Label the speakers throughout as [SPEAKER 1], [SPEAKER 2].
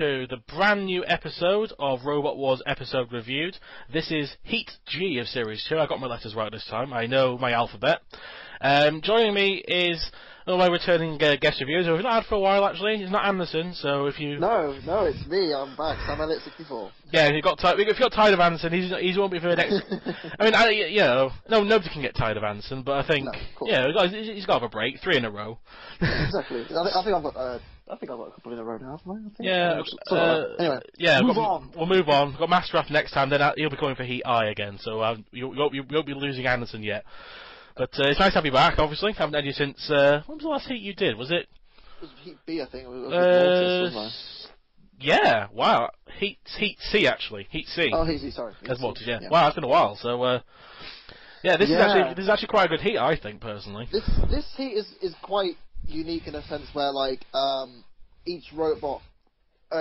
[SPEAKER 1] to the brand new episode of Robot Wars Episode Reviewed. This is Heat G of Series 2. I got my letters right this time. I know my alphabet. Joining me is my returning guest reviewers, who we've not had for a while actually. He's not Anderson, so if you...
[SPEAKER 2] No, it's me. I'm back. I'm at 64.
[SPEAKER 1] Yeah, if you got tired of Anderson, he won't be for the next... I mean, nobody can get tired of Anderson, but I think, he's got to have a break. 3 in a row.
[SPEAKER 2] Yeah, exactly. I think I've got a couple in a row now, haven't I?
[SPEAKER 1] Yeah.
[SPEAKER 2] Anyway,
[SPEAKER 1] we'll move on. We've got Master Raft next time, then he'll be coming for Heat I again, so you won't be losing Anderson yet. But it's nice to have you back, obviously. Haven't had you since... when was the last Heat you did? Was it...
[SPEAKER 2] It was Heat B, I think. It was Mortis, wasn't
[SPEAKER 1] yeah, wow. Heat C, actually. Heat C.
[SPEAKER 2] Oh, Heat C, sorry.
[SPEAKER 1] As Mortis, yeah. Wow, it's been a while, so... this is actually quite a good Heat, I think, personally.
[SPEAKER 2] This Heat is quite unique in a sense where, like, each robot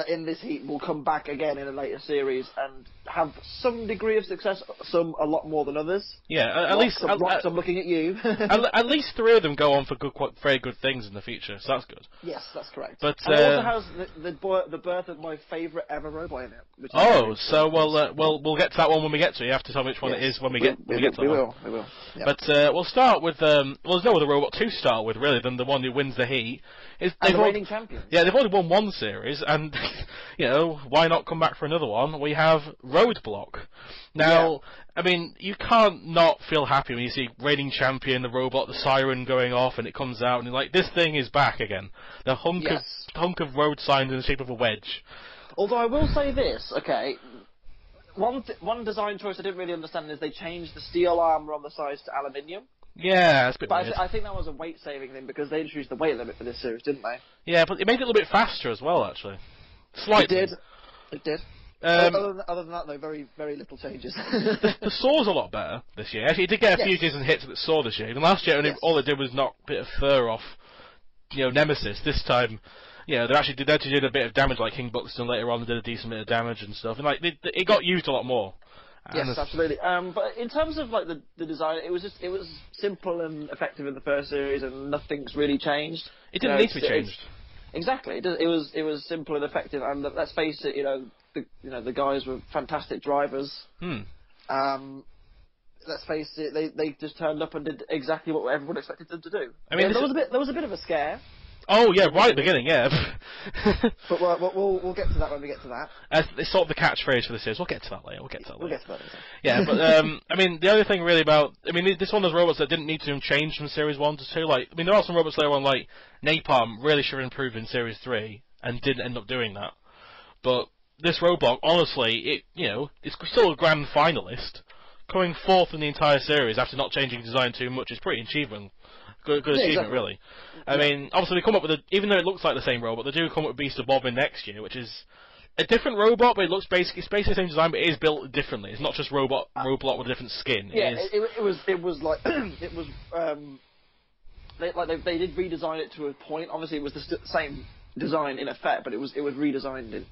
[SPEAKER 2] in this Heat will come back again in a later series and have some degree of success, some a lot more than others.
[SPEAKER 1] Yeah, at least...
[SPEAKER 2] I'm looking at you.
[SPEAKER 1] at least 3 of them go on for very good things in the future, so that's good.
[SPEAKER 2] Yes, that's correct.
[SPEAKER 1] But
[SPEAKER 2] and it also has the birth of my favourite ever robot in it.
[SPEAKER 1] So we'll get to that one when we get to it. You have to tell me which one it is when we get to that one.
[SPEAKER 2] We will. Yep.
[SPEAKER 1] But we'll start with... there's no other robot to start with, really, than the one who wins the Heat.
[SPEAKER 2] And the reigning champions.
[SPEAKER 1] Yeah, they've only won one series, and, why not come back for another one? We have Roadblock. Now, I mean, you can't not feel happy when you see reigning champion, the robot, the siren going off, and it comes out, and you're like, this thing is back again. The hunk of road signs in the shape of a wedge.
[SPEAKER 2] Although I will say this, okay, one design choice I didn't really understand is they changed the steel armour on the sides to aluminium.
[SPEAKER 1] Yeah, that's a bit weird.
[SPEAKER 2] I think that was a weight-saving thing, because they introduced the weight limit for this series, didn't they?
[SPEAKER 1] Yeah, but it made it a little bit faster as well, actually. Slightly.
[SPEAKER 2] It did. Other than that, though, very, very little changes.
[SPEAKER 1] The saw's a lot better this year. Actually, it did get a few decent hits with the saw this year. And last year, all it did was knock a bit of fur off, Nemesis. This time, they actually did a bit of damage, like King Buxton later on. They did a decent bit of damage and stuff, and it got used a lot more.
[SPEAKER 2] Yes, absolutely. But in terms of like the design, it was simple and effective in the first series, and nothing's really changed.
[SPEAKER 1] It didn't need to be changed.
[SPEAKER 2] Exactly. It was simple and effective, and let's face it, the guys were fantastic drivers. Let's face it, they just turned up and did exactly what everyone expected them to do. I mean, there was a bit of a scare.
[SPEAKER 1] Oh yeah, right at the beginning, yeah.
[SPEAKER 2] But we'll get to that when we get to that.
[SPEAKER 1] It's sort of the catchphrase for the series. We'll get to that later.
[SPEAKER 2] We'll get to that later.
[SPEAKER 1] Yeah, but I mean, the other thing really about, this one of those robots that didn't need to change from Series 1 to 2. Like, there are some robots later on, like Napalm, really should have improved in Series 3 and didn't end up doing that. But this robot, honestly, it's still a grand finalist. Coming 4th in the entire series after not changing design too much is pretty achievement. Good achievement, exactly. Really. I mean, obviously they come up with even though it looks like the same robot, they do come up with Beast of Bobbin next year, which is a different robot, but it's basically the same design, but it is built differently. It's not just Roadblock with a different skin.
[SPEAKER 2] Yeah, it was like they did redesign it to a point. Obviously, it was the same design in effect, but it was redesigned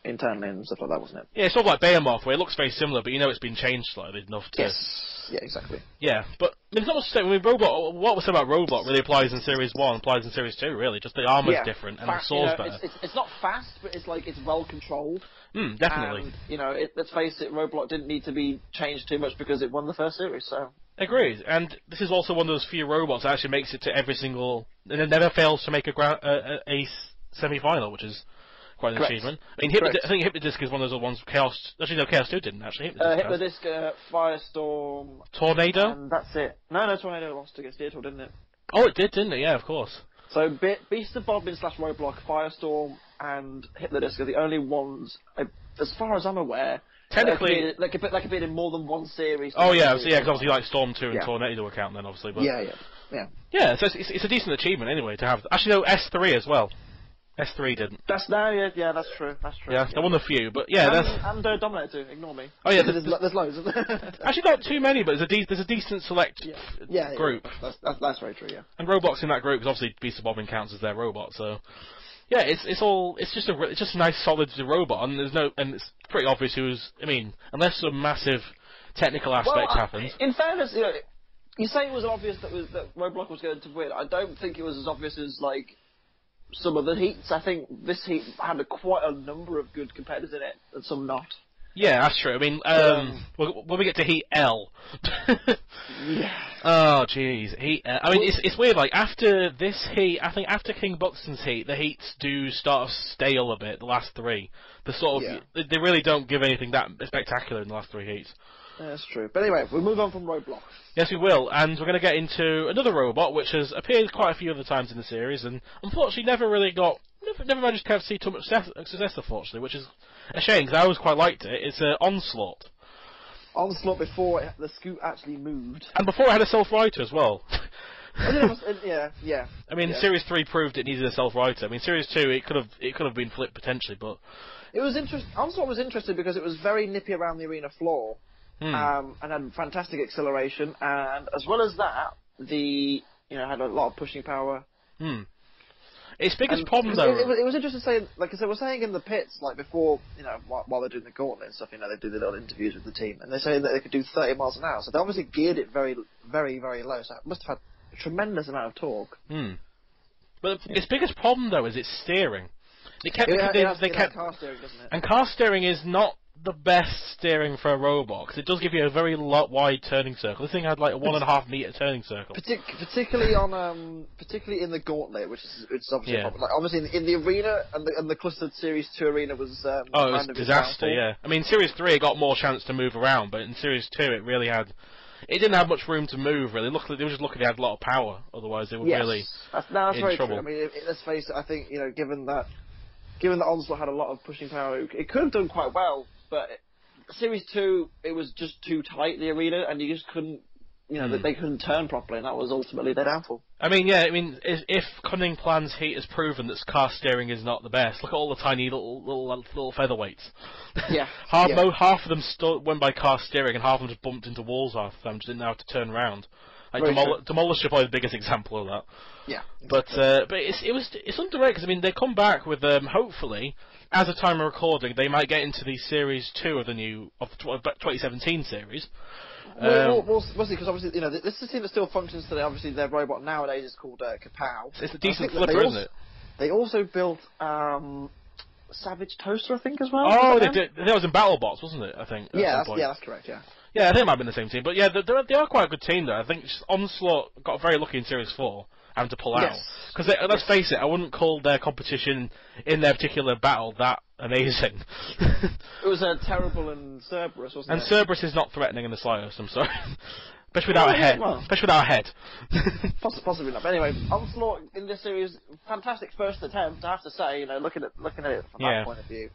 [SPEAKER 2] internally and stuff like that, wasn't it?
[SPEAKER 1] Yeah, it's sort of like Behemoth, where it looks very similar, but it's been changed slightly enough to...
[SPEAKER 2] Yes, yeah, exactly.
[SPEAKER 1] Yeah, but it's not much to say. Roadblock, what was said about Roadblock really applies in Series 1, applies in Series 2, really. Just the armour's different, and the saw's better.
[SPEAKER 2] It's not fast, but it's well controlled.
[SPEAKER 1] Definitely.
[SPEAKER 2] And, let's face it, Roadblock didn't need to be changed too much because it won the first series, so...
[SPEAKER 1] Agreed, and this is also one of those few robots that actually makes it to every single... And it never fails to make a semi-final, which is quite an achievement. I mean, I think Hypnodisc is one of those ones. Chaos 2 didn't actually.
[SPEAKER 2] Hypnodisc, Firestorm,
[SPEAKER 1] Tornado,
[SPEAKER 2] and that's it. No, Tornado lost against Deertor, didn't it?
[SPEAKER 1] Oh, it did, didn't it? Yeah, of course.
[SPEAKER 2] So Beast of Bobbin / Roadblock, Firestorm, and Hypnodisc are the only ones, as far as I'm aware.
[SPEAKER 1] Technically,
[SPEAKER 2] that could be in more than one series.
[SPEAKER 1] Oh yeah, because obviously like Storm 2 and Tornado account then obviously. But yeah. So it's a decent achievement anyway to have. Actually, no, S3 as well. S3 didn't.
[SPEAKER 2] That's true.
[SPEAKER 1] Yeah, they won a few, but yeah,
[SPEAKER 2] and Dominator 2. Ignore me.
[SPEAKER 1] Oh yeah,
[SPEAKER 2] there's loads.
[SPEAKER 1] Actually, not too many, but there's a decent select group.
[SPEAKER 2] That's very true. Yeah.
[SPEAKER 1] And robots in that group, because obviously Beast of Bobbin counts as their robot, so yeah, it's just a nice solid robot, and it's pretty obvious who's. Unless some massive technical aspect happens.
[SPEAKER 2] In fairness, you say it was obvious that Roadblock was going to win. I don't think it was as obvious as like some of the heats. I think this heat had quite a number of good competitors in it, and some not.
[SPEAKER 1] Yeah, that's true. I mean, when we get to Heat L.
[SPEAKER 2] Yeah.
[SPEAKER 1] Oh, jeez. I mean, it's weird, like, after this heat, I think after King Buxton's heat, the heats do start to stale a bit, the last three. They really don't give anything that spectacular in the last three heats.
[SPEAKER 2] Yeah, that's true. But anyway, we'll move on from Roadblock.
[SPEAKER 1] Yes, we will, and we're going to get into another robot, which has appeared quite a few other times in the series, and unfortunately never managed to see too much success, unfortunately, which is a shame, because I always quite liked it. It's Onslaught.
[SPEAKER 2] Onslaught before the scoot actually moved.
[SPEAKER 1] And before it had a self-writer as well.
[SPEAKER 2] Yeah.
[SPEAKER 1] I mean, Series 3 proved it needed a self-writer. I mean, Series 2, it could have been flipped potentially, but...
[SPEAKER 2] It was interesting. Onslaught was interesting because it was very nippy around the arena floor, and had fantastic acceleration, and as well as that, had a lot of pushing power.
[SPEAKER 1] Its biggest problem, though...
[SPEAKER 2] It was interesting to say, like, as I was saying in the pits, like, before, while they're doing the gauntlet and stuff, they do the little interviews with the team, and they're saying that they could do 30 miles an hour, so they obviously geared it very, very, very low, so it must have had a tremendous amount of torque.
[SPEAKER 1] But its biggest problem, though, is its steering. They kept
[SPEAKER 2] car steering, doesn't it?
[SPEAKER 1] And car steering is not the best steering for a robot, because it does give you a very wide turning circle. This thing had like a 1.5 meter turning circle.
[SPEAKER 2] Particularly in the gauntlet, which is obviously a problem. Like, obviously in the arena and the clustered Series 2 arena was it was a disaster. Yeah, I mean Series 3 it got more chance to move around, but in Series 2 it didn't have much room to move really. Luckily, they were just lucky they had a lot of power. Otherwise, they were really that's
[SPEAKER 1] in
[SPEAKER 2] very
[SPEAKER 1] trouble.
[SPEAKER 2] True. I mean, let's face it. I think given that Onslaught had a lot of pushing power, it could have done quite well. But Series 2, it was just too tight, the arena, and you just couldn't, they couldn't turn properly, and that was ultimately their downfall. I mean,
[SPEAKER 1] if Cunning Plan's heat has proven that car steering is not the best, look at all the tiny little featherweights.
[SPEAKER 2] Yeah.
[SPEAKER 1] half of them went by car steering, and half of them just bumped into walls half of them, just didn't know how to turn around. Like Demolisher probably the biggest example of that.
[SPEAKER 2] Yeah.
[SPEAKER 1] But it's underrated, because, they come back with, hopefully... As of time of recording, they might get into the Series 2 of the 2017 series.
[SPEAKER 2] We'll see, because obviously, this is a team that still functions today. Obviously, their robot nowadays is called Kapow.
[SPEAKER 1] It's a decent flipper, isn't it?
[SPEAKER 2] They also built Savage Toaster, I think, as well.
[SPEAKER 1] Oh, they did. That was in BattleBots, wasn't it? I think.
[SPEAKER 2] That's correct. Yeah.
[SPEAKER 1] Yeah, I think it might have been the same team, but yeah, they are quite a good team though. I think Onslaught got very lucky in Series 4. Having to pull out. Because let's face it, I wouldn't call their competition in their particular battle that amazing.
[SPEAKER 2] It was terrible and Cerberus, wasn't it?
[SPEAKER 1] And Cerberus is not threatening in the slightest, I'm sorry. Especially without a head. Especially without a head.
[SPEAKER 2] Possibly not. But anyway, Onslaught in this series, fantastic first attempt, I have to say, looking at it from that point of view.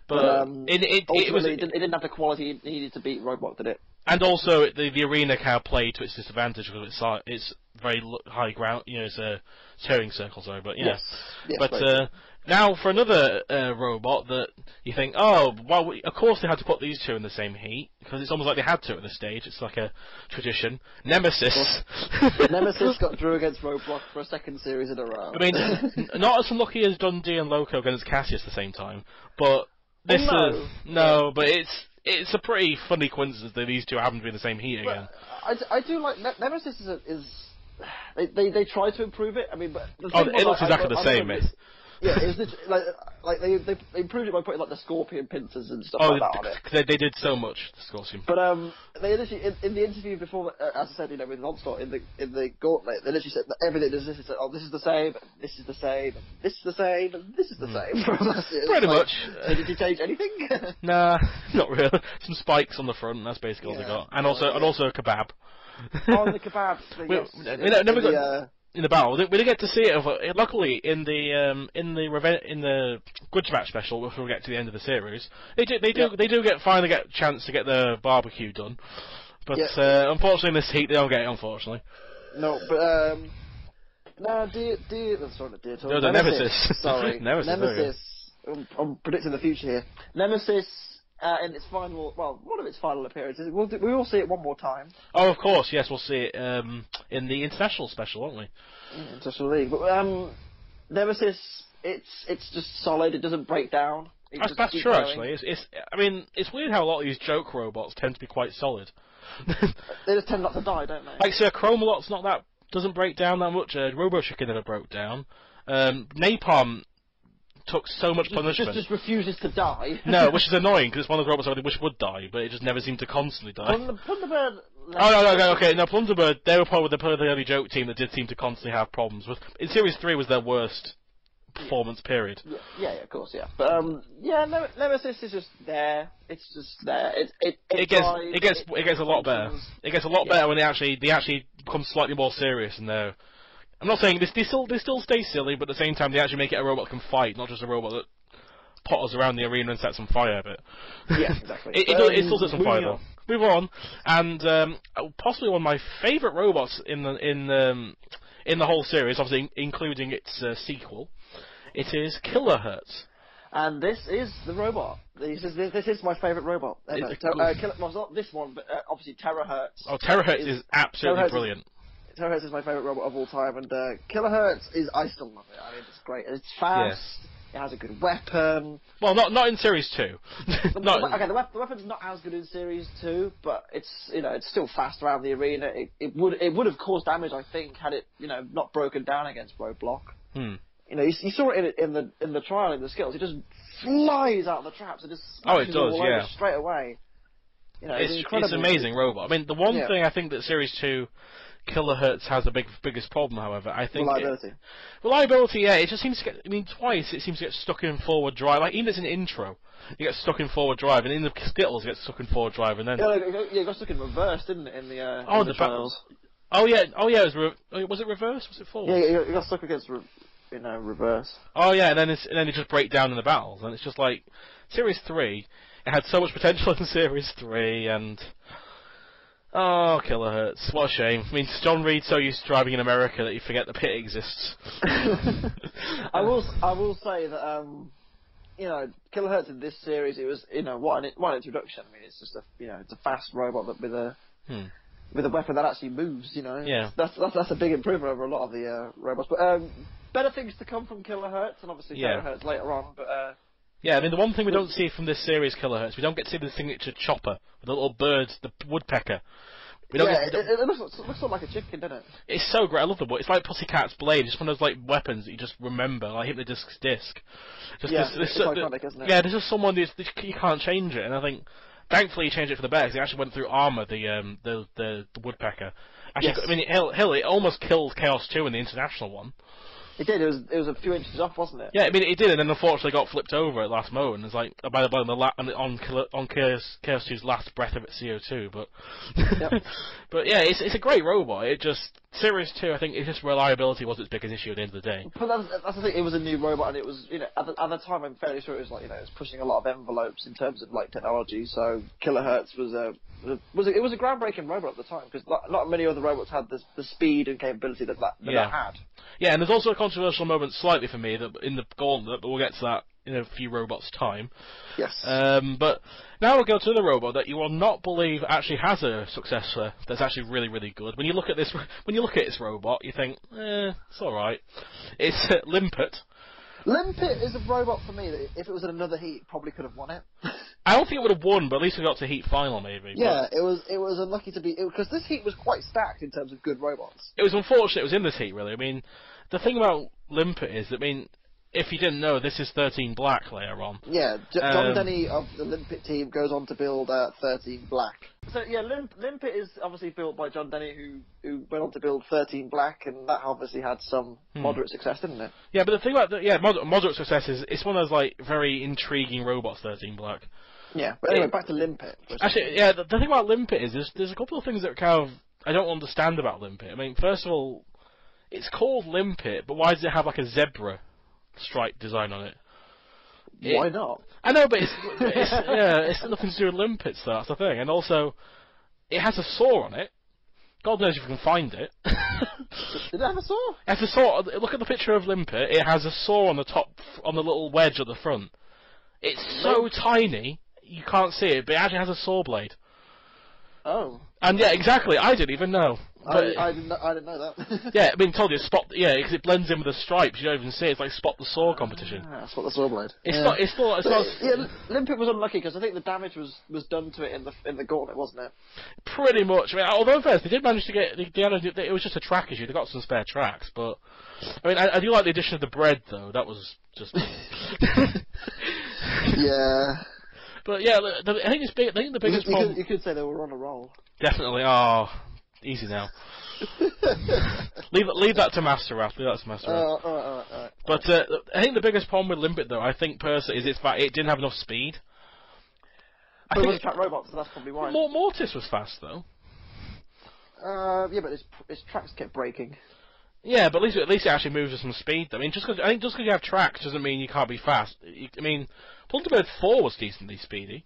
[SPEAKER 1] But
[SPEAKER 2] it didn't have the quality it needed to beat Roadblock, did it?
[SPEAKER 1] And also, the arena kind of played to its disadvantage because it's very high ground, it's a turning circle, sorry, but yeah.
[SPEAKER 2] Yes,
[SPEAKER 1] but now for another robot that you think, of course they had to put these two in the same heat, because it's almost like they had to at this stage, it's like a tradition. Nemesis.
[SPEAKER 2] Nemesis got drew against Roadblock for a second series in a row.
[SPEAKER 1] I mean, not as unlucky as Dundee and Loco against Cassius at the same time, but this but it's a pretty funny coincidence that these two happen to be in the same heat again.
[SPEAKER 2] I do like Nemesis they try to improve it. I mean, but
[SPEAKER 1] it looks exactly the same, mate.
[SPEAKER 2] Yeah, it was like they improved it by putting like the scorpion pincers and stuff like that on it.
[SPEAKER 1] Because they did so much, the scorpion.
[SPEAKER 2] But they literally in the interview before, as I said, with Onslaught in the gauntlet, they literally said that everything is this. They said, this is the same, this is the same, this is the same, and this is the same.
[SPEAKER 1] Pretty much.
[SPEAKER 2] So did you change anything?
[SPEAKER 1] Nah, not really. Some spikes on the front, and that's basically all they got, and also a kebab.
[SPEAKER 2] Oh, the kebab.
[SPEAKER 1] Never got. In the battle, we didn't get to see it. Luckily, in the Grudge Match special, which we'll get to the end of the series, they do finally get a chance to get the barbecue done. But unfortunately, in this heat, they don't get it. Unfortunately.
[SPEAKER 2] No, but Nemesis. Sorry, Nemesis. I'm predicting the future here. Nemesis. In its one of its final appearances. We will see it one more time.
[SPEAKER 1] Oh, of course, yes, we'll see it in the international special, won't we?
[SPEAKER 2] International League. But Nemesis, it's just solid. It doesn't break down.
[SPEAKER 1] That's true, actually. It's weird how a lot of these joke robots tend to be quite solid.
[SPEAKER 2] They just tend not to die, don't they?
[SPEAKER 1] Like, Sir Chromalot's doesn't break down that much. Robo Chicken never broke down. Napalm took so much punishment.
[SPEAKER 2] Just refuses to die.
[SPEAKER 1] No, which is annoying, because it's one of the robots I really wish would die, but it just never seemed to constantly die.
[SPEAKER 2] Plunderbird...
[SPEAKER 1] Oh, okay, no, Plunderbird, they were probably the early joke team that did seem to constantly have problems. In Series 3 was their worst performance period.
[SPEAKER 2] Yeah, of course, yeah. But, Nemesis is just there. It's just there. It
[SPEAKER 1] gets a lot better. It gets a lot better when they actually become slightly more serious, and they're... I'm not saying they still stay silly, but at the same time they actually make it a robot that can fight, not just a robot that potters around the arena and sets on fire a bit.
[SPEAKER 2] Yeah, exactly.
[SPEAKER 1] it still sets on fire though. Move on, and possibly one of my favourite robots in the whole series, obviously including its sequel. It is Killerhurtz.
[SPEAKER 2] And this is the robot. This is my favourite robot ever. Well, not this one, but obviously Terahertz.
[SPEAKER 1] Oh, Terahertz is absolutely brilliant.
[SPEAKER 2] Terahertz is my favourite robot of all time, and Killerhurtz is... I still love it. I mean, it's great. It's fast. It has a good weapon.
[SPEAKER 1] Well, not in Series 2.
[SPEAKER 2] Okay, the weapon's not as good in Series 2, but it's still fast around the arena. It would have caused damage, I think, had it not broken down against Roadblock. You saw it in the trial in the skills. It just flies out of the traps and just smashes all over straight away.
[SPEAKER 1] It's an amazing robot. I mean, the one thing I think that Series 2 Killerhurtz has the biggest problem, however, I think... Reliability, yeah. It just seems to get... I mean, twice it seems to get stuck in forward drive. Like, even as an intro, you get stuck in forward drive, and in the Skittles, you get stuck in forward drive, and then...
[SPEAKER 2] Yeah, it got stuck in reverse, didn't it, in the trials?
[SPEAKER 1] Was it reverse? Was it forward?
[SPEAKER 2] Yeah, it got stuck against... reverse.
[SPEAKER 1] Oh yeah, and then it just break down in the battles, and it's just like Series 3. It had so much potential in Series 3, and oh, Killerhurtz, what a shame. I mean, John Reed's so used to driving in America that you forget the pit exists.
[SPEAKER 2] I will say that Killerhurtz in this series, it was what an introduction. I mean, it's just it's a fast robot that with a weapon that actually moves.
[SPEAKER 1] Yeah.
[SPEAKER 2] That's a big improvement over a lot of the robots, but. Better things to come from Killerhurtz, and obviously Terahertz later on, but...
[SPEAKER 1] yeah, I mean, the one thing we don't see from this series, Killerhurtz, we don't get to see the signature chopper, with the little bird, the woodpecker.
[SPEAKER 2] It looks sort of like a chicken, doesn't it?
[SPEAKER 1] It's so great, I love the wood. It's like Pussycat's blade, it's one of those like weapons that you just remember, like Hypnodisc's disc.
[SPEAKER 2] It's iconic, isn't it?
[SPEAKER 1] Yeah, there's just someone you can't change it, and I think... Thankfully, he changed it for the better, because he actually went through armour, the woodpecker. Actually, I mean, it almost killed Chaos 2 in the international one.
[SPEAKER 2] It did. It was a few inches off, wasn't it?
[SPEAKER 1] Yeah, I mean it did, and then unfortunately got flipped over at last moment. It's like on Chaos 2's last breath of its CO2. But but yeah, it's a great robot. It just Series 2, I think, it's just reliability was its biggest issue at the end of the day.
[SPEAKER 2] But that's the thing. It was a new robot, and it was at the time I'm fairly sure it was like it was pushing a lot of envelopes in terms of like technology. So Killerhurtz was a groundbreaking robot at the time, because not many other robots had the speed and capability that had.
[SPEAKER 1] Yeah, and there's also a controversial moment slightly for me that in the Gauntlet, but we'll get to that in a few robots' time.
[SPEAKER 2] Yes.
[SPEAKER 1] But now we'll go to the robot that you will not believe actually has a successor that's actually really, really good. When you look at this robot, you think, it's all right. It's Limpet.
[SPEAKER 2] Limpet is a robot for me that if it was in another heat, probably could have won it.
[SPEAKER 1] I don't think it would have won, but at least we got to heat final, maybe.
[SPEAKER 2] Yeah, it was unlucky to be... Because this heat was quite stacked in terms of good robots.
[SPEAKER 1] It was unfortunate it was in this heat, really. I mean, the thing about Limpet is, if you didn't know, this is 13 Black later on.
[SPEAKER 2] Yeah, John Denny of the Limpet team goes on to build 13 Black. So yeah, Limpet is obviously built by John Denny, who went on to build 13 Black, and that obviously had some moderate success, didn't it?
[SPEAKER 1] Yeah, but the thing about moderate success is it's one of those like very intriguing robots, 13 Black.
[SPEAKER 2] Yeah, but anyway, back to Limpet.
[SPEAKER 1] Actually, yeah, the thing about Limpet is there's a couple of things that kind of I don't understand about Limpet. I mean, first of all, it's called Limpet, but why does it have like a zebra stripe design on it?
[SPEAKER 2] Why not?
[SPEAKER 1] I know, but it's nothing to do with Limpets, though, that's the thing. And also, it has a saw on it. God knows if you can find it.
[SPEAKER 2] Did it have a saw?
[SPEAKER 1] It has a saw. Look at the picture of Limpet. It has a saw on the top, on the little wedge at the front. It's so tiny, you can't see it, but it actually has a saw blade.
[SPEAKER 2] Oh.
[SPEAKER 1] And yeah, exactly, I didn't even know.
[SPEAKER 2] I didn't know that.
[SPEAKER 1] Yeah, I mean, told you, because it blends in with the stripes, you don't even see it. It's like Spot the Saw competition.
[SPEAKER 2] Spot the Saw blade.
[SPEAKER 1] It's not.
[SPEAKER 2] Yeah, Limpet was unlucky because I think the damage was done to it in the gauntlet, wasn't it?
[SPEAKER 1] Pretty much. I mean, although first they did manage to get, it was just a track issue. They got some spare tracks, but I mean, I do like the addition of the bread though. That was just.
[SPEAKER 2] Yeah.
[SPEAKER 1] But yeah, I think it's big. I think the biggest problem.
[SPEAKER 2] You could say they were on a roll.
[SPEAKER 1] Definitely. Oh, easy now. leave that to Master Raph. Leave that to Master Raph.
[SPEAKER 2] All right.
[SPEAKER 1] But I think the biggest problem with Limpet, though, I think personally, is it's that it didn't have enough speed.
[SPEAKER 2] I think it was a track robot, so that's probably why.
[SPEAKER 1] Mortis was fast though.
[SPEAKER 2] Yeah, but its tracks kept breaking.
[SPEAKER 1] Yeah, but at least it actually moves with some speed. I mean, just because you have tracks doesn't mean you can't be fast. I mean, Plunderbird 4 was decently speedy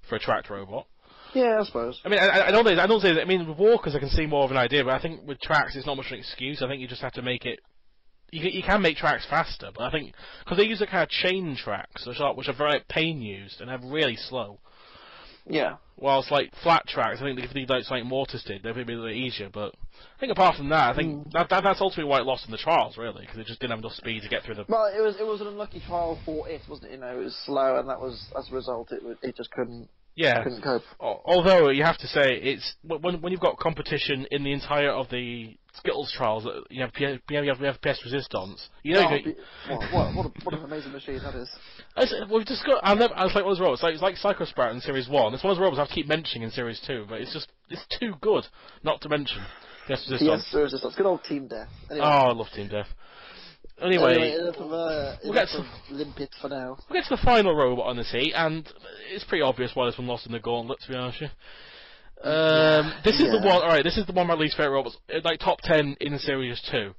[SPEAKER 1] for a tracked robot.
[SPEAKER 2] Yeah, I suppose.
[SPEAKER 1] I mean, I don't say that. I mean, with walkers I can see more of an idea, but I think with tracks it's not much of an excuse. I think you just have to make it. You can make tracks faster, but I think because they use a kind of chain tracks, which are very pain used and are really slow.
[SPEAKER 2] Yeah.
[SPEAKER 1] Whilst like flat tracks, I think if they like something Mortis did, they'd be a little easier. But I think apart from that, I think that's ultimately why it lost in the trials, really, because it just didn't have enough speed to get through the.
[SPEAKER 2] Well, it was an unlucky trial for it, wasn't it? You know, it was slow, and that was as a result, it just couldn't.
[SPEAKER 1] Yeah.
[SPEAKER 2] Couldn't cope.
[SPEAKER 1] Although you have to say it's when you've got competition in the entire of the Skittles trials, you have PS Resistance. You know.
[SPEAKER 2] What an amazing machine that is.
[SPEAKER 1] We've discussed. I was like, what was wrong? It's like Psycho Sprout in Series 1. It's one of those robots I keep mentioning in Series 2, but it's too good not to mention. PS Resistance.
[SPEAKER 2] PS Resistance. Good old Team Death. Anyway.
[SPEAKER 1] Oh, I love Team Death. Anyway,
[SPEAKER 2] we'll get to Limpet for now.
[SPEAKER 1] We'll get to the final robot on this heat, and it's pretty obvious why this one lost in the gauntlet, to be honest with you. This is the one. All right, this is the one of my least favorite robots. Like top 10 in Series 2.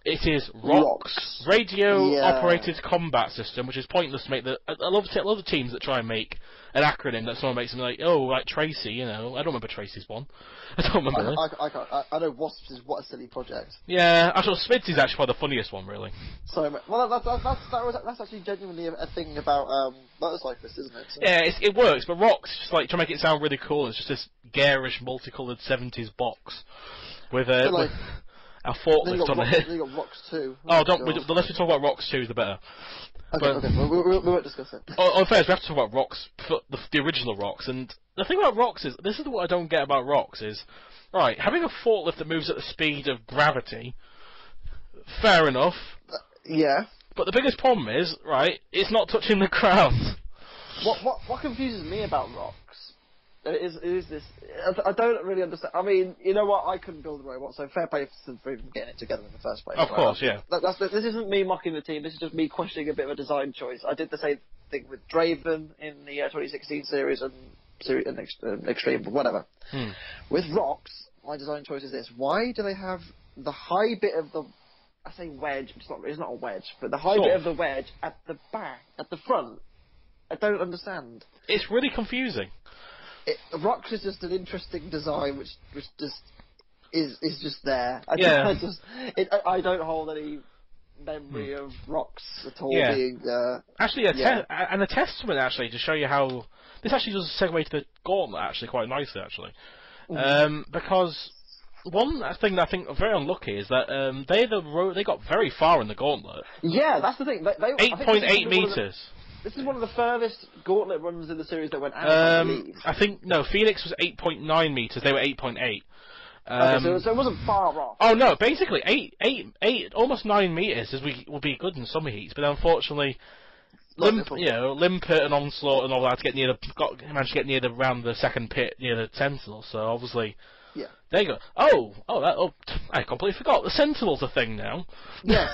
[SPEAKER 1] It is ROX, Radio Operated Combat System, which is pointless to make. I love the teams that try and make an acronym that someone makes them like, oh, like Tracy, you know. I don't remember Tracy's one. I don't remember.
[SPEAKER 2] I can't. I know Wasps is what a silly project.
[SPEAKER 1] Yeah, actually, Smids is actually probably the funniest one, really.
[SPEAKER 2] So, well, that's actually genuinely a thing about motorcyclists, isn't it? So.
[SPEAKER 1] Yeah, it works, but ROX just like to make it sound really cool. It's just this garish, multicoloured 70s box with a.
[SPEAKER 2] Like,
[SPEAKER 1] our forklift on it.
[SPEAKER 2] Then you got ROX 2.
[SPEAKER 1] The less we talk about ROX 2, the better.
[SPEAKER 2] Okay, we won't discuss it.
[SPEAKER 1] First, we have to talk about ROX, the original ROX, and the thing about ROX is, this is what I don't get about ROX is, right, having a forklift that moves at the speed of gravity, fair enough.
[SPEAKER 2] Yeah.
[SPEAKER 1] But the biggest problem is, right, it's not touching the ground.
[SPEAKER 2] What confuses me about ROX is this. I don't really understand. I mean, you know what? I couldn't build a robot, so fair play for even getting it together in the first place.
[SPEAKER 1] Of course, yeah.
[SPEAKER 2] This isn't me mocking the team. This is just me questioning a bit of a design choice. I did the same thing with Draven in the 2016 series and Extreme, but whatever. With ROX, my design choice is this: why do they have the high bit of the? I say wedge. It's not a wedge, but the high bit of the wedge at the back, at the front. I don't understand.
[SPEAKER 1] It's really confusing.
[SPEAKER 2] ROX is just an interesting design, which just is just there. I don't hold any memory of ROX at all being.
[SPEAKER 1] Actually, and a testament actually to show you how this actually does segue to the gauntlet actually quite nicely actually, because one thing that I think are very unlucky is that they got very far in the gauntlet.
[SPEAKER 2] Yeah, that's the thing.
[SPEAKER 1] 8.8 meters.
[SPEAKER 2] This is one of the furthest gauntlet runs in the series that went out, I believe.
[SPEAKER 1] I think, no, Phoenix was 8.9 meters, they were 8.8.
[SPEAKER 2] So it wasn't far off.
[SPEAKER 1] Oh no, basically, 8, almost 9 meters would be good in summer heats, but unfortunately, Limpet and Onslaught and all that managed to get near around the second pit, near the Sentinel, so obviously...
[SPEAKER 2] Yeah.
[SPEAKER 1] There you go. I completely forgot. The Sentinel's a thing now.
[SPEAKER 2] Yes.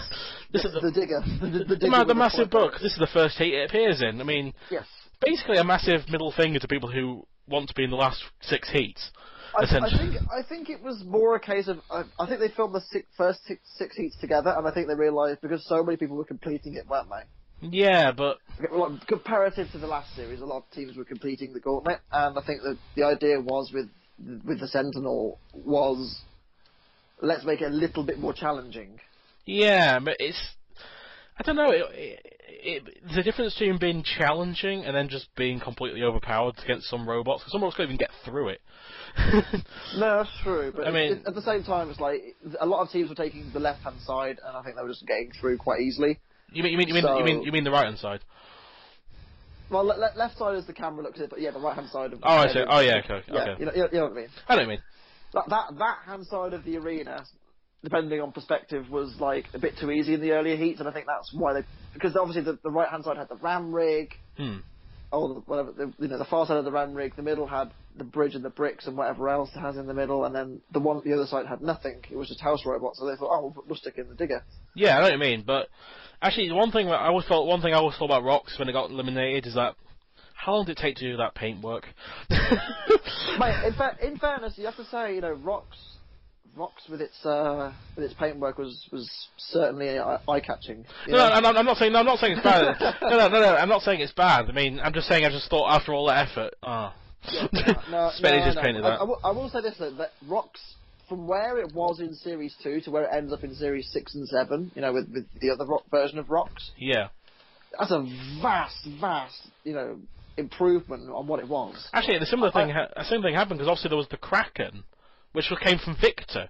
[SPEAKER 1] This is
[SPEAKER 2] the digger. The digger
[SPEAKER 1] the massive book. This is the first heat it appears in. I mean,
[SPEAKER 2] yes.
[SPEAKER 1] Basically a massive middle finger to people who want to be in the last 6 heats.
[SPEAKER 2] I think it was more a case of I think they filmed the first six heats together, and I think they realised because so many people were completing it, weren't they?
[SPEAKER 1] Yeah, but
[SPEAKER 2] comparative to the last series, a lot of teams were completing the gauntlet, and I think that the idea was with the Sentinel was let's make it a little bit more challenging.
[SPEAKER 1] Yeah, but I don't know. there's a difference between being challenging and then just being completely overpowered against some robots, because some robots can't even get through it.
[SPEAKER 2] No, that's true, but
[SPEAKER 1] I mean,
[SPEAKER 2] at the same time, it's like a lot of teams were taking the left-hand side, and I think they were just getting through quite easily.
[SPEAKER 1] You mean the right-hand side?
[SPEAKER 2] Well, left side is the camera looks at, but yeah, the right-hand side of the
[SPEAKER 1] I see. Oh, yeah, okay.
[SPEAKER 2] Yeah,
[SPEAKER 1] okay.
[SPEAKER 2] you know what I mean?
[SPEAKER 1] I know what you mean.
[SPEAKER 2] That hand side of the arena, depending on perspective, was like a bit too easy in the earlier heats, and I think that's why because obviously the right hand side had the ram rig, the far side of the ram rig, the middle had the bridge and the bricks and whatever else it has in the middle, and then the other side had nothing. It was just house robots, so they thought, oh, we'll stick in the digger.
[SPEAKER 1] Yeah, I know what you mean, but actually, one thing I always thought about Rocks when it got eliminated is that how long did it take to do that paint work?
[SPEAKER 2] Mate, in fairness, you have to say, Rocks with its paintwork was certainly eye-catching.
[SPEAKER 1] No, I'm not saying it's bad. no, I'm not saying it's bad. I mean, I'm just saying I just thought after all that effort, painted that.
[SPEAKER 2] I will say this though, that Rocks, from where it was in Series 2 to where it ends up in Series 6 and 7, with the other version of Rocks.
[SPEAKER 1] Yeah.
[SPEAKER 2] That's a vast, improvement on what it was.
[SPEAKER 1] Actually, the similar thing happened because obviously there was the Kraken, which came from Victor.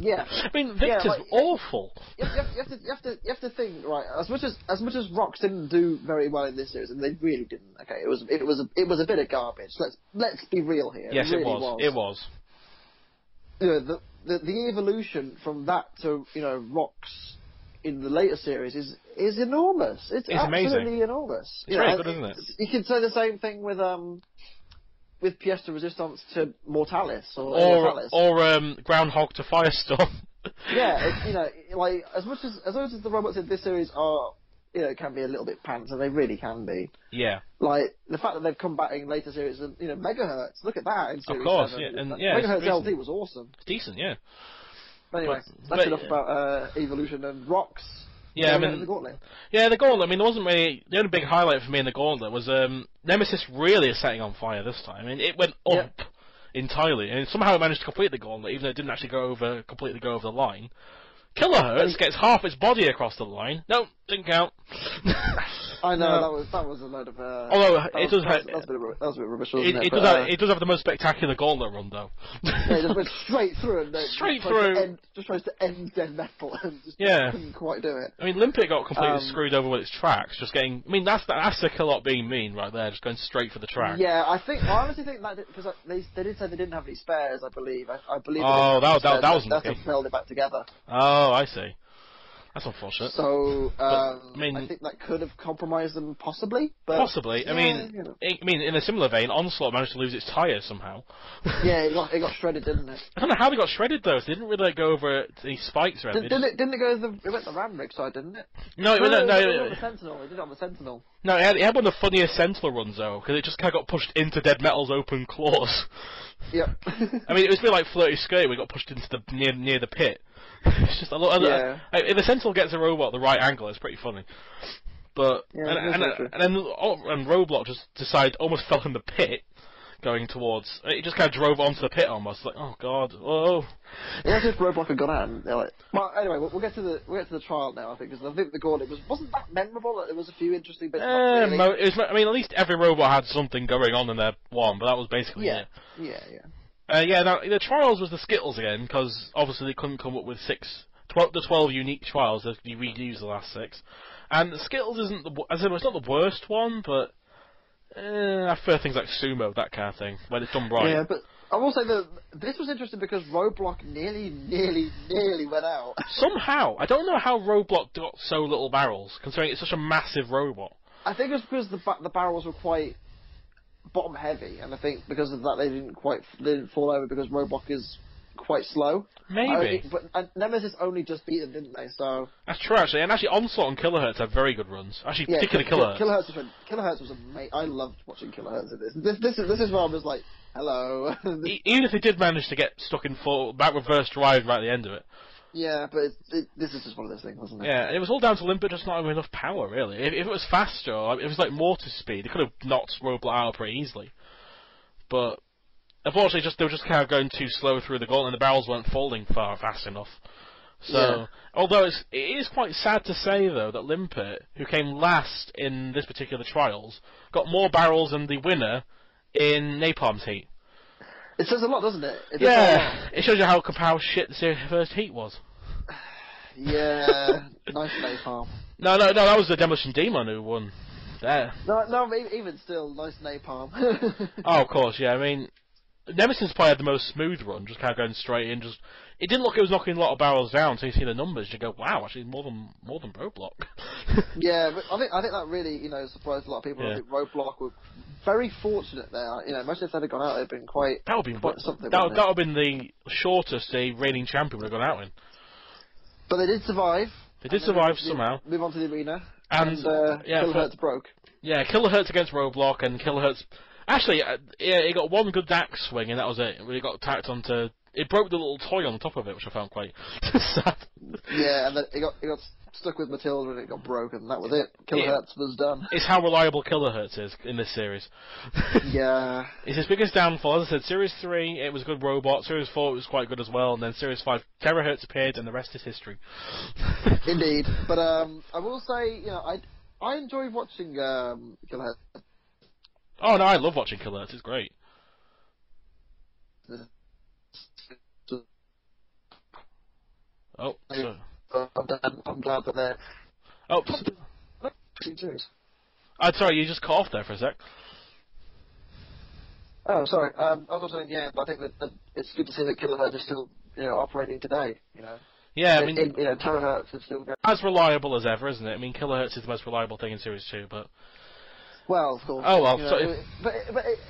[SPEAKER 2] Yeah.
[SPEAKER 1] I mean, Victor's awful.
[SPEAKER 2] You have to think, right? As much as Rocks didn't do very well in this series, and they really didn't. Okay, it was a bit of garbage. Let's be real here.
[SPEAKER 1] Yes,
[SPEAKER 2] it really
[SPEAKER 1] was. It was.
[SPEAKER 2] The evolution from that to Rocks in the later series is enormous. It's absolutely
[SPEAKER 1] amazing.
[SPEAKER 2] Enormous.
[SPEAKER 1] It's very good, isn't it?
[SPEAKER 2] You could say the same thing with Pièce de Resistance to Mortalis
[SPEAKER 1] or Groundhog to Firestorm.
[SPEAKER 2] Yeah, like as much as the robots in this series are, can be a little bit pants, and they really can be.
[SPEAKER 1] Yeah.
[SPEAKER 2] Like the fact that they've come back in later series, and Megahertz. Look at that in series 7.
[SPEAKER 1] Of course, yeah, and
[SPEAKER 2] Megahertz LD was awesome.
[SPEAKER 1] It's decent, yeah.
[SPEAKER 2] But anyway, that's enough about Evolution and Rocks.
[SPEAKER 1] Yeah, I mean,
[SPEAKER 2] the Gauntlet.
[SPEAKER 1] Yeah, the Gauntlet. I mean, there wasn't really the only big highlight for me in the Gauntlet was Nemesis really is setting on fire this time. I mean, it went up entirely, and somehow it managed to complete the Gauntlet, even though it didn't actually completely go over the line. Killerhurtz gets half its body across the line. No, didn't count.
[SPEAKER 2] I know, that was a load of...
[SPEAKER 1] Although,
[SPEAKER 2] that was a bit rubbish, wasn't it?
[SPEAKER 1] It does have the most spectacular Gauntlet run, though.
[SPEAKER 2] Yeah, it just went straight through, and just tries to end Dead Metal, and just couldn't quite do it.
[SPEAKER 1] I mean, Limpet got completely screwed over with its tracks, just getting... I mean, that's the Killot being mean right there, just going straight for the track.
[SPEAKER 2] Yeah, I honestly think that, because they did say they didn't have any spares, I believe. I believe
[SPEAKER 1] that wasn't the case.
[SPEAKER 2] That's what held it back together.
[SPEAKER 1] Oh, I see. That's unfortunate.
[SPEAKER 2] So, I think that could have compromised them, possibly. But
[SPEAKER 1] possibly. Yeah, I mean, in a similar vein, Onslaught managed to lose its tyre somehow.
[SPEAKER 2] Yeah, it got shredded, didn't it?
[SPEAKER 1] I don't know how they got shredded though. It didn't really go over the spikes or anything.
[SPEAKER 2] Didn't it go? It went the ram rig side, didn't it?
[SPEAKER 1] No, it went on
[SPEAKER 2] the Sentinel. It did it on the Sentinel.
[SPEAKER 1] No, it had one of the funniest Sentinel runs though, because it just kind of got pushed into Dead Metal's open claws.
[SPEAKER 2] Yep.
[SPEAKER 1] I mean, it was a bit like Flirty Skirt. We got pushed into the near the pit. It's just a lot. If the Sentinel gets a robot at the right angle, it's pretty funny. But and Roblox just decided almost fell in the pit, going towards. It just kind of drove onto the pit almost. Like, oh god, oh.
[SPEAKER 2] Yeah, if Roblox had gone out, and they're like. Well, anyway, we'll get to the trial now. I think because I think the Gauntlet wasn't that memorable. There was a few interesting bits.
[SPEAKER 1] I mean, at least every robot had something going on in their one, but that was basically it.
[SPEAKER 2] Yeah.
[SPEAKER 1] Now, the trials was the Skittles again, because obviously they couldn't come up with the 12 unique trials, that you reused the last 6. And the Skittles it's not the worst one, but I prefer things like Sumo, that kind of thing, when it's done right.
[SPEAKER 2] Yeah, but I will say that this was interesting because Roblox nearly went out.
[SPEAKER 1] Somehow. I don't know how Roblox got so little barrels, considering it's such a massive robot.
[SPEAKER 2] I think it's because the barrels were quite bottom heavy, and I think because of that they didn't fall over because Roblox is quite slow.
[SPEAKER 1] Maybe.
[SPEAKER 2] But Nemesis only just beat them, didn't they? So
[SPEAKER 1] that's true, actually. And actually, Onslaught and Killerhurtz had very good runs. Actually, particularly Killerhurtz.
[SPEAKER 2] Killerhurtz was amazing. I loved watching Killerhurtz in this. This is where I was like, hello.
[SPEAKER 1] Even if they did manage to get stuck in back reverse drive right at the end of it.
[SPEAKER 2] Yeah, but this is just one of those things, wasn't it?
[SPEAKER 1] Yeah, it was all down to Limpet just not having enough power, really. If it was faster, if it was like mortar speed, they could have knocked Roblox out pretty easily. But unfortunately, they were just kind of going too slow through the gauntlet, and the barrels weren't folding fast enough. So, although it is quite sad to say, though, that Limpet, who came last in this particular trials, got more barrels than the winner in Napalm's heat.
[SPEAKER 2] It says a lot, doesn't it?
[SPEAKER 1] It shows you how shit the first heat was.
[SPEAKER 2] Yeah, nice napalm.
[SPEAKER 1] No, that was the Demolition Demon who won there.
[SPEAKER 2] No, even still, nice napalm.
[SPEAKER 1] Oh, of course, yeah. I mean, Nemesis probably had the most smooth run, just kind of going straight in. It didn't look like it was knocking a lot of barrels down. So you see the numbers, you go, wow, actually more than Roadblock.
[SPEAKER 2] Yeah, but I think that really surprised a lot of people.
[SPEAKER 1] Yeah.
[SPEAKER 2] I think Roadblock were very fortunate there. Most if they'd have gone out, they'd been quite.
[SPEAKER 1] That would be
[SPEAKER 2] something.
[SPEAKER 1] That would have been the shortest a reigning champion would have gone out in.
[SPEAKER 2] But they did survive.
[SPEAKER 1] They did survive somehow.
[SPEAKER 2] Move on to the arena.
[SPEAKER 1] And
[SPEAKER 2] Killerhurtz broke.
[SPEAKER 1] Yeah, Killerhurtz against Roadblock, and Killerhurtz. Actually, he got one good axe swing, and that was it. He got tacked onto. It broke the little toy on the top of it, which I found quite sad.
[SPEAKER 2] Yeah, and then it got stuck with Matilda, and it got broken. And that was it. Killerhurtz was done.
[SPEAKER 1] It's how reliable Killerhurtz is in this series.
[SPEAKER 2] Yeah.
[SPEAKER 1] It's his biggest downfall. As I said, Series 3, it was a good robot. Series 4, it was quite good as well. And then Series 5, Terahertz appeared, and the rest is history.
[SPEAKER 2] Indeed. But I will say, I enjoy watching Killerhurtz.
[SPEAKER 1] Oh, no, I love watching Killerhurtz. It's great. Oh, so.
[SPEAKER 2] I'm glad that they're...
[SPEAKER 1] Oh, sorry, you just cut off there for a sec.
[SPEAKER 2] Oh, sorry. I was saying, but I think that it's good to see that Killerhurtz is still, operating today.
[SPEAKER 1] Yeah, I mean,
[SPEAKER 2] Terahertz is still going.
[SPEAKER 1] As reliable as ever, isn't it? I mean, Killerhurtz is the most reliable thing in Series 2, but.
[SPEAKER 2] Well, of course.
[SPEAKER 1] Oh well,
[SPEAKER 2] but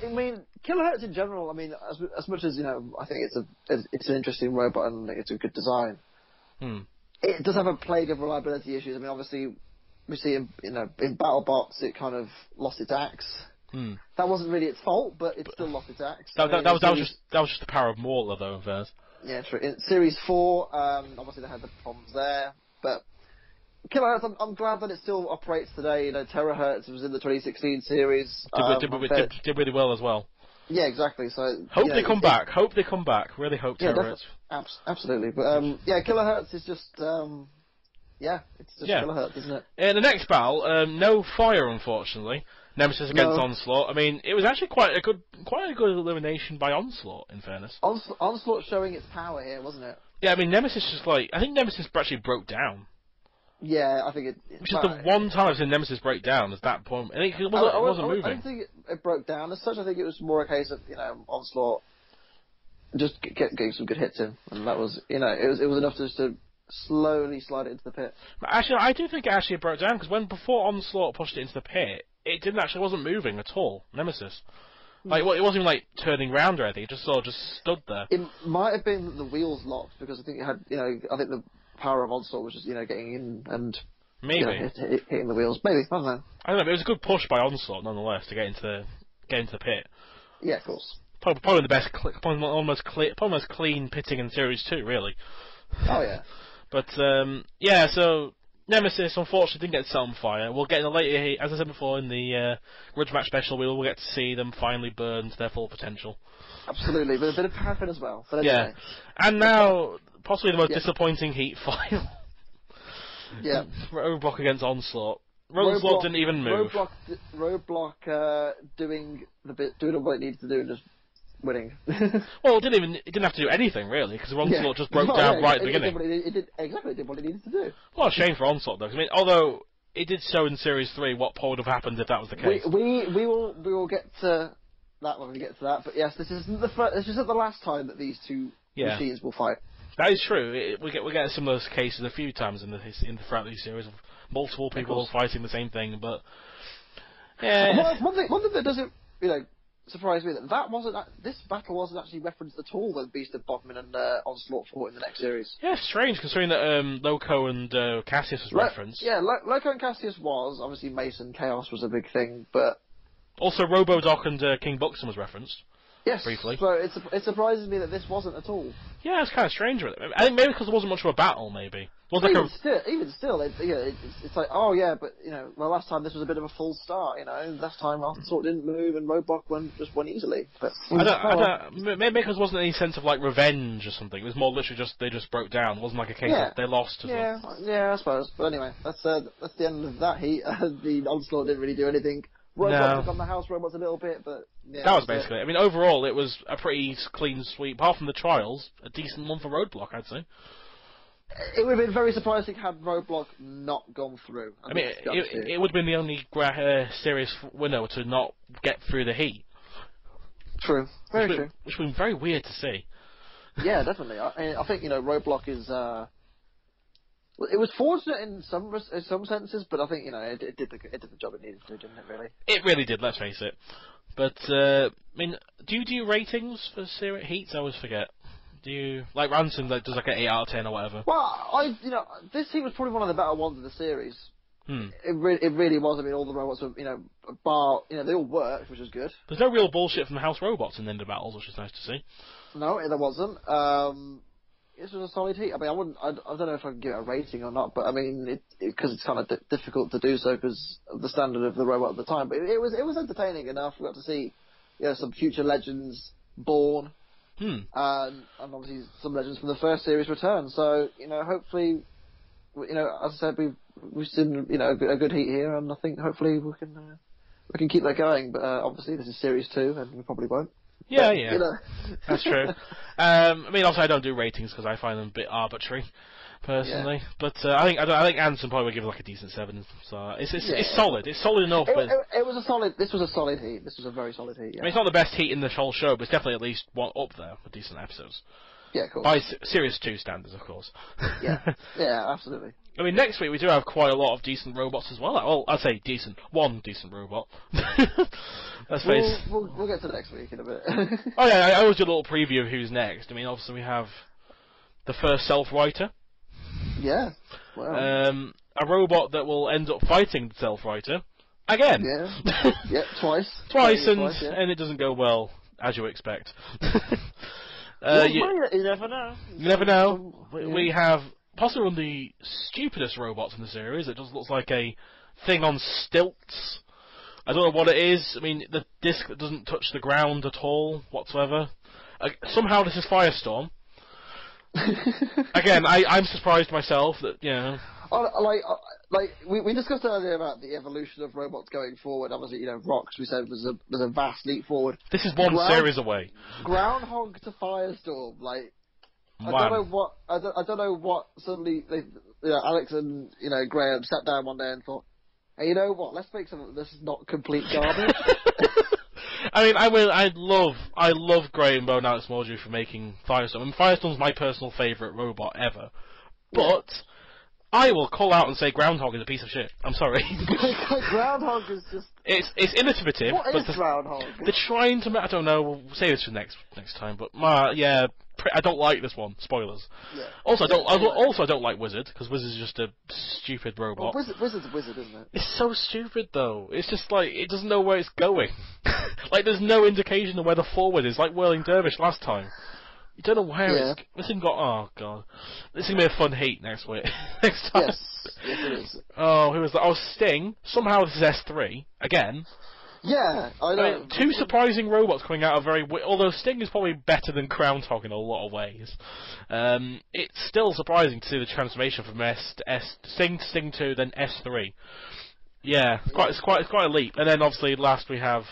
[SPEAKER 2] I mean, Killerhurtz in general. I mean, as much as I think it's an interesting robot and it's a good design. It does have a plague of reliability issues. I mean, obviously, we see in BattleBots it kind of lost its axe. That wasn't really its fault, but it still lost its axe.
[SPEAKER 1] That was just the power of Mortar, though, in fairness.
[SPEAKER 2] Yeah, true. In Series 4, obviously they had the problems there, but Killerhurtz, I'm glad that it still operates today. Terahertz was in the 2016 series.
[SPEAKER 1] Did really well as well.
[SPEAKER 2] Yeah, exactly. So
[SPEAKER 1] hope they come back. Hope they come back. Really hope Terahertz.
[SPEAKER 2] Absolutely. But Killerhurtz is just it's just Killerhurtz, isn't it?
[SPEAKER 1] In the next battle, no fire, unfortunately. Nemesis against Onslaught. I mean, it was actually quite a good elimination by Onslaught. In fairness,
[SPEAKER 2] Onslaught showing its power here, wasn't it?
[SPEAKER 1] Yeah, I mean, Nemesis I think Nemesis actually broke down.
[SPEAKER 2] Yeah, I think it.
[SPEAKER 1] Which is the one time I've seen Nemesis break down at that point. I think it wasn't moving.
[SPEAKER 2] I don't think it broke down as such. I think it was more a case of Onslaught just getting some good hits in, and that was it was enough just to slowly slide it into the pit.
[SPEAKER 1] But actually, I do think it actually broke down because before Onslaught pushed it into the pit, it wasn't moving at all. Nemesis. It wasn't even turning round or anything. It just sort of stood there.
[SPEAKER 2] It might have been that the wheels locked because I think it had I think the power of Onslaught was just getting in and
[SPEAKER 1] maybe
[SPEAKER 2] hitting the wheels. Maybe I don't know.
[SPEAKER 1] I don't know. But it was a good push by Onslaught nonetheless to get into the pit.
[SPEAKER 2] Yeah, of course.
[SPEAKER 1] Probably the best, almost clean pitting in Series 2, really.
[SPEAKER 2] Oh yeah.
[SPEAKER 1] But so Nemesis unfortunately didn't get set on fire. We'll get in a later, as I said before, in the Grudge Match special, we'll get to see them finally burn to their full potential.
[SPEAKER 2] Absolutely, but a bit of paraffin as well. But anyway.
[SPEAKER 1] Yeah, and now possibly the most disappointing heat final.
[SPEAKER 2] Yeah.
[SPEAKER 1] Roadblock against Onslaught. Roadblock didn't even move.
[SPEAKER 2] Roadblock doing what it needed to do and just winning.
[SPEAKER 1] Well, it didn't have to do anything really because Onslaught just broke down right at the beginning.
[SPEAKER 2] It did what it needed to do.
[SPEAKER 1] Well, a shame for Onslaught though. I mean, although it did show in Series 3 what would have happened if that was the case.
[SPEAKER 2] We will get to that when we get to that. But yes, this isn't the last time that these two machines will fight.
[SPEAKER 1] That is true. We get similar cases a few times throughout these series of multiple people fighting the same thing. But
[SPEAKER 2] one thing that doesn't surprise me this battle wasn't actually referenced at all when Beast of Bodmin and Onslaught fought in the next series.
[SPEAKER 1] Yeah, it's strange considering that Loco and Cassius was referenced.
[SPEAKER 2] Yeah, Loco and Cassius was obviously Mason Chaos was a big thing, but
[SPEAKER 1] also Robodoc and King Buxton was referenced.
[SPEAKER 2] Yes,
[SPEAKER 1] briefly.
[SPEAKER 2] So it surprises me that this wasn't at all.
[SPEAKER 1] Yeah, it's kind of strange. I think maybe because there wasn't much of a battle, maybe. Was like
[SPEAKER 2] even still, it's like, oh yeah, but well, last time this was a bit of a false start. Last time Arkansas didn't move and Roadblock went easily. But
[SPEAKER 1] I don't. Maybe because there wasn't any sense of like revenge or something. It was more literally just they just broke down. It wasn't like a case of they lost.
[SPEAKER 2] Yeah, I suppose. But anyway, that's the end of that heat. The Onslaught didn't really do anything. Roadblock took on the house robots a little bit, but
[SPEAKER 1] that was basically it. I mean, overall, it was a pretty clean sweep. Apart from the trials, a decent one for Roadblock, I'd say.
[SPEAKER 2] It would have been very surprising had Roadblock not gone through.
[SPEAKER 1] I mean, it would have been the only serious winner to not get through the heat.
[SPEAKER 2] True. Very true.
[SPEAKER 1] Which would have been very weird to see.
[SPEAKER 2] Yeah, definitely. I think, Roadblock is... it was fortunate in some senses, but I think, it did the job it needed to, didn't it, really?
[SPEAKER 1] It really did, let's face it. But, I mean, do you do ratings for heats? I always forget. Do you like Ransom that does like an 8 out of 10 or whatever?
[SPEAKER 2] Well, this heat was probably one of the better ones of the series. It really was. I mean, all the robots were, they all worked, which was good.
[SPEAKER 1] There's no real bullshit from the house robots in the end of battles, which is nice to see.
[SPEAKER 2] No, there wasn't. This was a solid heat. I mean, I don't know if I can give it a rating or not, but I mean, because it's kind of difficult to do so because of the standard of the robot at the time. But it was entertaining enough. We got to see, some future legends born. And obviously some legends from the first series return. So hopefully, as I said, we've seen a good heat here, and I think hopefully we can keep that going. But obviously this is series 2, and we probably won't.
[SPEAKER 1] Yeah, that's true. I mean, also I don't do ratings because I find them a bit arbitrary, personally. Yeah. But I think Anson probably would give it like a decent 7. So it's solid. It's solid enough.
[SPEAKER 2] It was a solid. This was a solid heat. This was a very solid heat. Yeah.
[SPEAKER 1] I mean, it's not the best heat in the whole show, but it's definitely at least one up there with decent episodes.
[SPEAKER 2] Yeah, of course.
[SPEAKER 1] By Series 2 standards, of course.
[SPEAKER 2] Yeah, absolutely.
[SPEAKER 1] I mean, next week we do have quite a lot of decent robots as well. Well, I'd say decent. One decent robot. Let's face.
[SPEAKER 2] We'll get to next week in a bit.
[SPEAKER 1] Oh yeah, I always do a little preview of who's next. I mean, obviously we have the first self-writer.
[SPEAKER 2] Yeah. Wow.
[SPEAKER 1] A robot that will end up fighting the self-writer again.
[SPEAKER 2] Yeah. Yeah, twice.
[SPEAKER 1] And it doesn't go well, as you expect.
[SPEAKER 2] You never know.
[SPEAKER 1] You never know. We have possibly one of the stupidest robots in the series. It just looks like a thing on stilts. I don't know what it is. I mean, the disc doesn't touch the ground at all whatsoever. Somehow this is Firestorm. Again, I'm surprised myself that,
[SPEAKER 2] we discussed earlier about the evolution of robots going forward. Obviously, Rox, we said, was a vast leap forward.
[SPEAKER 1] This is one series away.
[SPEAKER 2] Groundhog to Firestorm, I don't know what suddenly Alex and Graham sat down one day and thought, hey, you know what? Let's make something that's not complete garbage.
[SPEAKER 1] I mean, I love Graham Bone and Alex Mordew for making Firestorm. I mean, Firestorm's my personal favourite robot ever, but I will call out and say Groundhog is a piece of shit. I'm sorry.
[SPEAKER 2] Groundhog is just...
[SPEAKER 1] It's innovative.
[SPEAKER 2] What is Groundhog?
[SPEAKER 1] They're trying to... I don't know, we'll save this for next time, but I don't like this one. Spoilers. Yeah. Also, I don't like Wizard, because Wizard is just a stupid robot.
[SPEAKER 2] Well, Wizard's a wizard, isn't it?
[SPEAKER 1] It's so stupid, though. It's just like, it doesn't know where it's going. There's no indication of where the forward is, like Whirling Dervish last time. You don't know where it's... This thing got... Oh, God. This is going to be a fun heat next week. Next time.
[SPEAKER 2] Yes, it is.
[SPEAKER 1] Oh, who was that? Oh, Sting. Somehow this is S3. Again.
[SPEAKER 2] Yeah, I know.
[SPEAKER 1] I mean, two surprising robots coming out of although Sting is probably better than Groundhog in a lot of ways. It's still surprising to see the transformation from Sting to Sting 2, then S3. Yeah, it's quite a leap. And then obviously last we have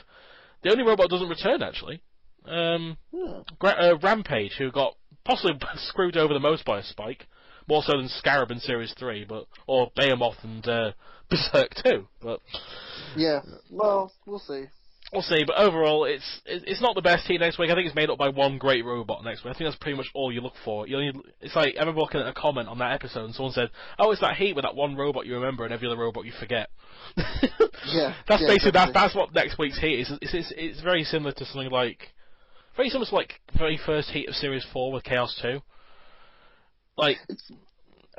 [SPEAKER 1] the only robot that doesn't return actually. Rampage, who got possibly screwed over the most by a spike, more so than Scarab in Series 3, or Behemoth and Berserk 2. But
[SPEAKER 2] yeah, well, we'll see.
[SPEAKER 1] We'll see, but overall, it's not the best heat next week. I think it's made up by one great robot next week. I think that's pretty much all you look for. It's like, I remember looking at a comment on that episode, and someone said, "Oh, it's that heat with that one robot you remember, and every other robot you forget." That's basically that's what next week's heat is. It's very similar to something like. Very similar to very first heat of Series 4 with Chaos 2.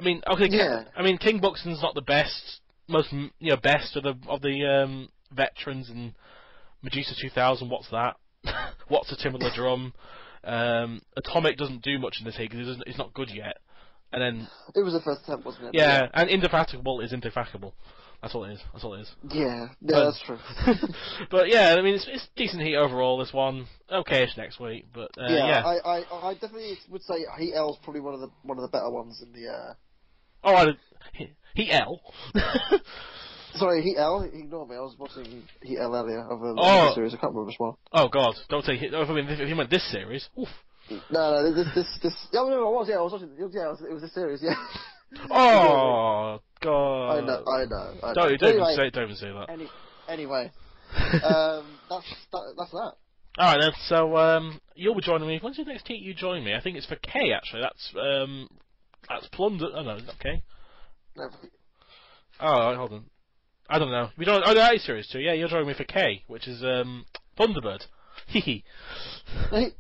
[SPEAKER 1] King Buxton's not the best, best of the veterans and Medusa 2000. What's that? What's a Timber the Drum? Atomic doesn't do much in this heat because it's not good yet. And then
[SPEAKER 2] It was the first attempt, wasn't it?
[SPEAKER 1] yeah, and indefatigable is indefatigable. That's all it is. That's all it is.
[SPEAKER 2] Yeah,
[SPEAKER 1] But-
[SPEAKER 2] that's true.
[SPEAKER 1] But yeah, I mean, it's decent heat overall. This one, okay-ish next week, but yeah.
[SPEAKER 2] I definitely would say Heat L is probably one of the better ones in the.
[SPEAKER 1] Oh, Heat L.
[SPEAKER 2] Sorry, Heat L. Ignore me. I was watching Heat L earlier of a
[SPEAKER 1] Oh.
[SPEAKER 2] series. I can't remember which one.
[SPEAKER 1] Oh God, don't say Heat. I mean, if you meant this series, oof.
[SPEAKER 2] No, this. Yeah, no, I was. Yeah, I was watching. Yeah, it was this series. Yeah.
[SPEAKER 1] Oh God.
[SPEAKER 2] I know.
[SPEAKER 1] Don't
[SPEAKER 2] Anyway,
[SPEAKER 1] even say that.
[SPEAKER 2] Anyway, that's that.
[SPEAKER 1] All right then. So you'll be joining me. When's the next heat you join me? I think it's for K actually. That's Plunder. Oh no, it's not K.
[SPEAKER 2] No,
[SPEAKER 1] Oh, right, hold on. I don't know. We don't. Oh, the A series too. Yeah, you're joining me for K, which is Thunderbird. Hee. That'd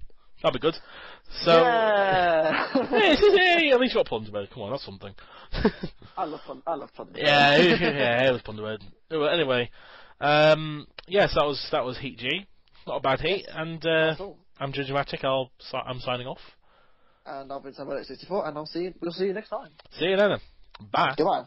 [SPEAKER 1] be good. So
[SPEAKER 2] yeah.
[SPEAKER 1] hey, at least you got Thunderbird. Come on, that's something.
[SPEAKER 2] I love Thunderbird.
[SPEAKER 1] yeah, it was Thunderbird. Well, anyway, yes, that was Heat G. Not a bad heat, and
[SPEAKER 2] That's all.
[SPEAKER 1] I'm Jimjamatic. I'm signing off.
[SPEAKER 2] And I've been Samuel 64, and we'll see you next time.
[SPEAKER 1] See you then. Bye.
[SPEAKER 2] Goodbye.